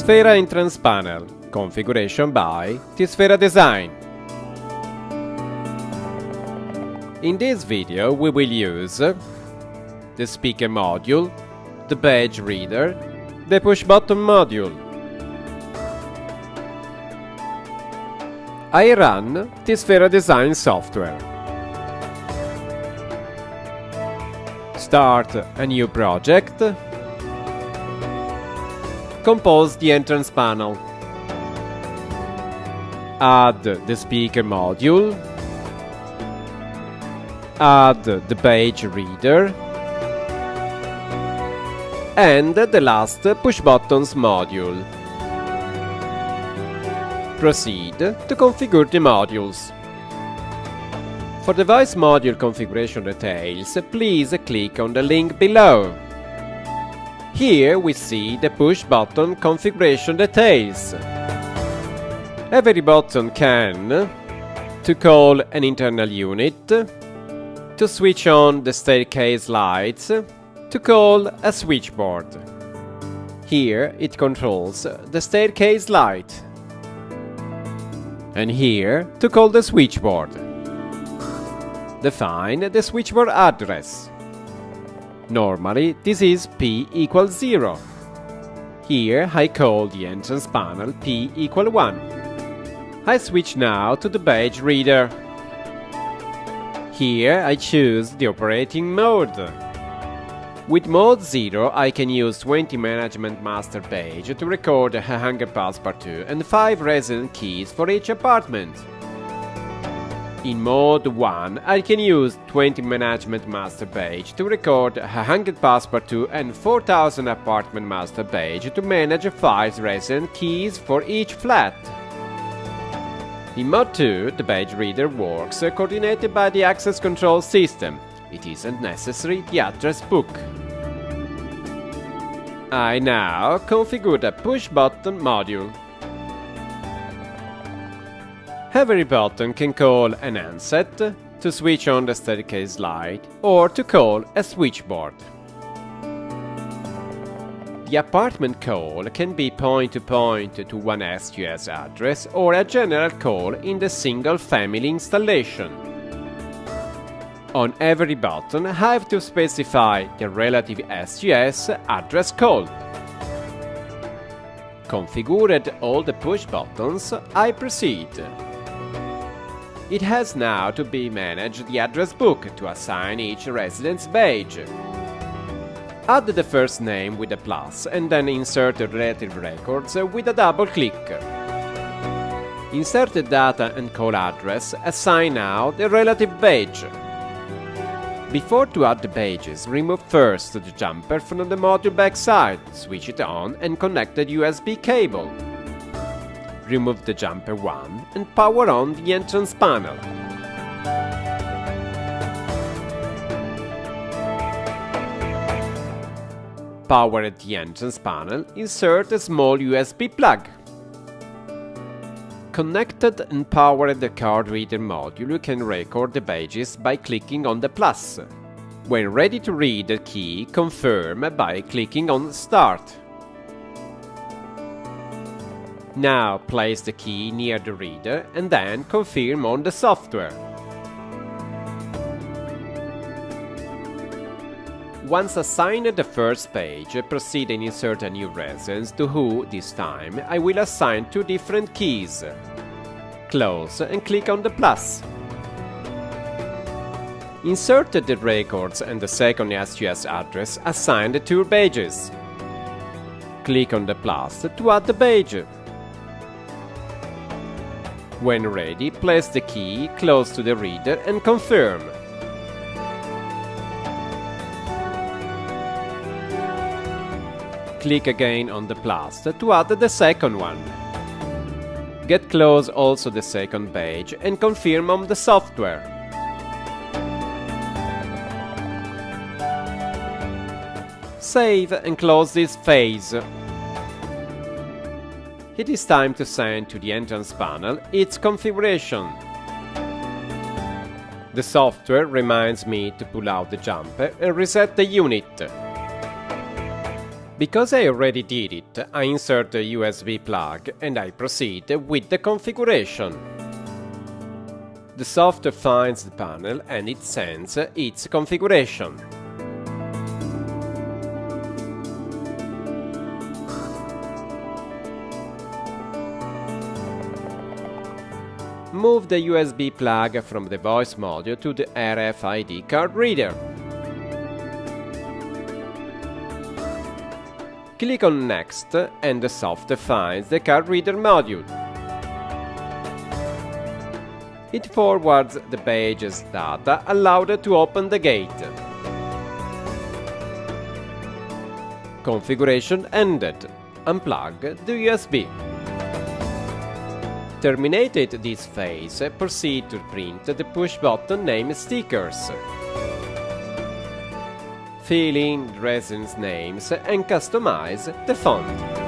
SFERA entrance panel, configuration by SFERA Design. In this video we will use the speaker module, the badge reader, the push button module. I run SFERA Design software. Start a new project. Compose the entrance panel. Add the speaker module. Add the badge reader. And the last push buttons module. Proceed to configure the modules. For the voice module configuration details, please click on the link below. Here we see the push button configuration details. Every button can to call an internal unit, to switch on the staircase lights, to call a switchboard. Here it controls the staircase light. And here to call the switchboard. Define the switchboard address. Normally this is P equals 0. Here I call the entrance panel P equal 1. I switch now to the badge reader. Here I choose the operating mode. With mode 0 I can use 20 management master page to record a hangar passepartout and 5 resident keys for each apartment. In mode 1 I can use 20 management master page to record a hangar passepartout and 4000 apartment master page to manage 5 resident keys for each flat. In mode 2 the badge reader works coordinated by the access control system. It isn't necessary the address book. I now configure the push button module. Every button can call an handset, to switch on the staircase light, or to call a switchboard. The apartment call can be point-to-point to one STS address or a general call in the single family installation. On every button I have to specify the relative STS address call. Configured all the push buttons, I proceed. It has now to be managed the address book to assign each residence badge. Add the first name with a plus and then insert the relative records with a double click. Insert the data and call address, assign now the relative badge. Before to add the badges, remove first the jumper from the module backside, switch it on and connect the USB cable. Remove the jumper 1 and power on the entrance panel. Power at the entrance panel, insert a small USB plug. Connected and powered the card reader module, you can record the badges by clicking on the plus. When ready to read the key, confirm by clicking on Start. Now place the key near the reader and then confirm on the software. Once assigned the first page, proceed and insert a new residence to who, this time, I will assign 2 different keys. Close and click on the plus. Insert the records and the second STS address assigned the 2 badges. Click on the plus to add the badge. When ready, place the key close to the reader and confirm. Click again on the plus to add the second one. Get close also the second badge and confirm on the software. Save and close this phase. It is time to send to the entrance panel its configuration. The software reminds me to pull out the jumper and reset the unit. Because I already did it, I insert the USB plug and I proceed with the configuration. The software finds the panel and it sends its configuration. Move the USB plug from the voice module to the RFID card reader. Click on Next and the software finds the card reader module. It forwards the page's data allowed to open the gate. Configuration ended. Unplug the USB. Terminated this phase, proceed to print the push button name stickers. Fill in residents' names and customize the font.